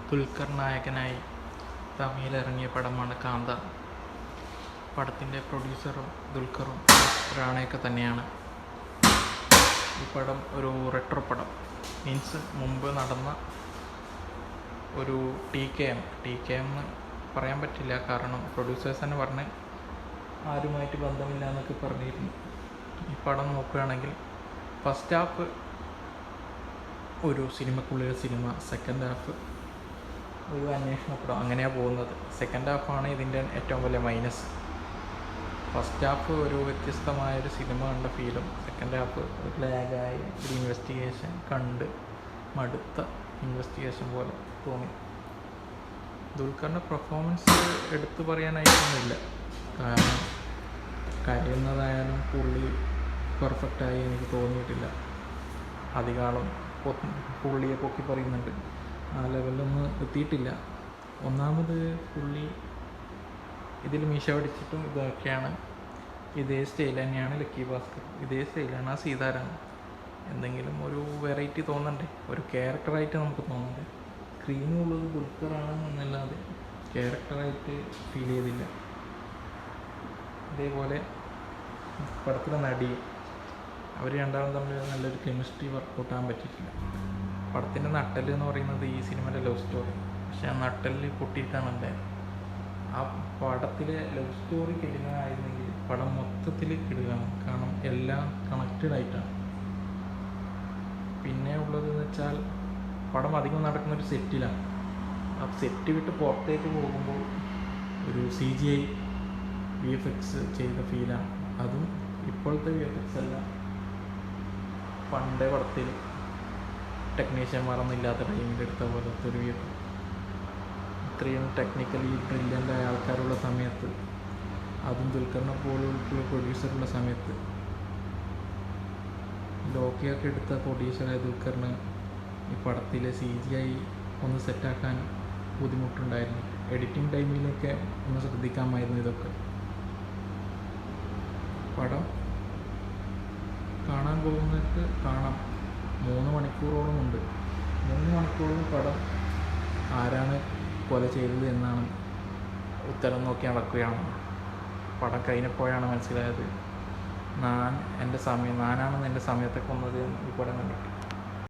ദുൽഖർ നായകനായി തമിഴിലിറങ്ങിയ പടമാണ് കാന്ത. പടത്തിൻ്റെ പ്രൊഡ്യൂസറും ദുൽഖറും റാണയൊക്കെ തന്നെയാണ്. ഈ പടം ഒരു റെട്രോ പടം, മീൻസ് മുമ്പ് നടന്ന ഒരു ടി കെ എം എന്ന് പറയാൻ പറ്റില്ല, കാരണം പ്രൊഡ്യൂസേഴ്സ് തന്നെ പറഞ്ഞ് ആരുമായിട്ട് ബന്ധമില്ല എന്നൊക്കെ പറഞ്ഞിരുന്നു. ഈ പടം നോക്കുകയാണെങ്കിൽ ഫസ്റ്റ് ഹാഫ് ഒരു സിനിമക്കുള്ളിലെ സിനിമ, സെക്കൻഡ് ഹാഫ് ഒരു അന്വേഷണ പടം, അങ്ങനെയാണ് പോകുന്നത്. സെക്കൻഡ് ഹാഫാണ് ഇതിൻ്റെ ഏറ്റവും വലിയ മൈനസ്. ഫസ്റ്റ് ഹാഫ് ഒരു വ്യത്യസ്തമായൊരു സിനിമ കണ്ട ഫീലും, സെക്കൻഡ് ഹാഫ് ഒരു ലാഗായി ഒരു ഇൻവെസ്റ്റിഗേഷൻ കണ്ട് മടുത്ത ഇൻവെസ്റ്റിഗേഷൻ പോലെ തോന്നി. ദുൽഖറിൻ്റെ പെർഫോമൻസ് എടുത്തു പറയാനായിട്ടൊന്നുമില്ല, കാരണം കരയുന്നതായാലും പുള്ളി പെർഫെക്റ്റായി എനിക്ക് തോന്നിയിട്ടില്ല. അധികാളം പുള്ളിയെ പൊക്കി പറയുന്നുണ്ട്, ആ ലെവലിലൊന്നും എത്തിയിട്ടില്ല. ഒന്നാമത് പുള്ളി ഇതിൽ മീശ പിടിച്ചിട്ടും ഇതൊക്കെയാണ്, ഇതേ സ്റ്റൈൽ തന്നെയാണ് ലക്കി ഭാസ്കർ, ഇതേ സ്റ്റൈലാണ് ആ സീതാരാമൻ. എന്തെങ്കിലും ഒരു വെറൈറ്റി തോന്നണ്ടേ, ഒരു ക്യാരക്ടറായിട്ട് നമുക്ക് തോന്നണ്ടേ. സ്ക്രീനുള്ളത് ദുൽഖറാണ് എന്നല്ലാതെ ക്യാരക്ടറായിട്ട് ഫീൽ ചെയ്തില്ല. അതേപോലെ പടത്തിലെ നടി, അവർ രണ്ടാളും തമ്മിൽ നല്ലൊരു കെമിസ്ട്രി വർക്കൗട്ടാകാൻ പറ്റിയിട്ടില്ല. പടത്തിൻ്റെ നട്ടല് എന്ന് പറയുന്നത് ഈ സിനിമയുടെ ലവ് സ്റ്റോറി, പക്ഷെ ആ നട്ടലിൽ പൊട്ടിയിട്ടാണ് ഉണ്ടായത്. ആ പടത്തിലെ ലവ് സ്റ്റോറി കിടുകയായിരുന്നെങ്കിൽ പടം മൊത്തത്തിൽ കിടുകയാണ്, കാരണം എല്ലാം കണക്റ്റഡ് ആയിട്ടാണ്. പിന്നെ ഉള്ളതെന്ന് വെച്ചാൽ പടം അധികം നടക്കുന്നൊരു സെറ്റിലാണ്. ആ സെറ്റ് വിട്ട് പുറത്തേക്ക് പോകുമ്പോൾ ഒരു CGI VFX ചെയ്ത ഫീലാണ്. അതും ഇപ്പോഴത്തെ VFX അല്ല, പണ്ടേ പടത്തിൽ ടെക്നീഷ്യന്മാരൊന്നും ഇല്ലാത്ത ടൈമിൽ എടുത്ത പോലത്തെ ഒരു VFX. ഇത്രയും ടെക്നിക്കലി ബ്രില്യൻ്റായ ആൾക്കാരുള്ള സമയത്ത്, അതും ദുൽഖറിനെ പോലുള്ള പ്രൊഡ്യൂസറുള്ള സമയത്ത്, ലോക്കിയൊക്കെ എടുത്ത പ്രൊഡ്യൂസറായ ദുൽഖറിന് ഈ പടത്തിലെ CGI ഒന്ന് സെറ്റാക്കാൻ ബുദ്ധിമുട്ടുണ്ടായിരുന്നു. എഡിറ്റിംഗ് ടൈമിലൊക്കെ ഒന്ന് ശ്രദ്ധിക്കാമായിരുന്നു ഇതൊക്കെ. പടം കാണാൻ പോകുന്നവർക്ക് കാണാം. 3 മണിക്കൂറോളം ഉണ്ട്. 3 മണിക്കൂറോളം പടം ആരാണ് കൊല ചെയ്തത് എന്നാണ് ഉത്തരം നോക്കി നടക്കുകയാണ്. പടം കഴിഞ്ഞപ്പോഴാണ് മനസ്സിലായത് നാനാണെന്ന് എൻ്റെ സമയത്തെ കൊന്നത് ഈ പടം കണ്ടിട്ട്.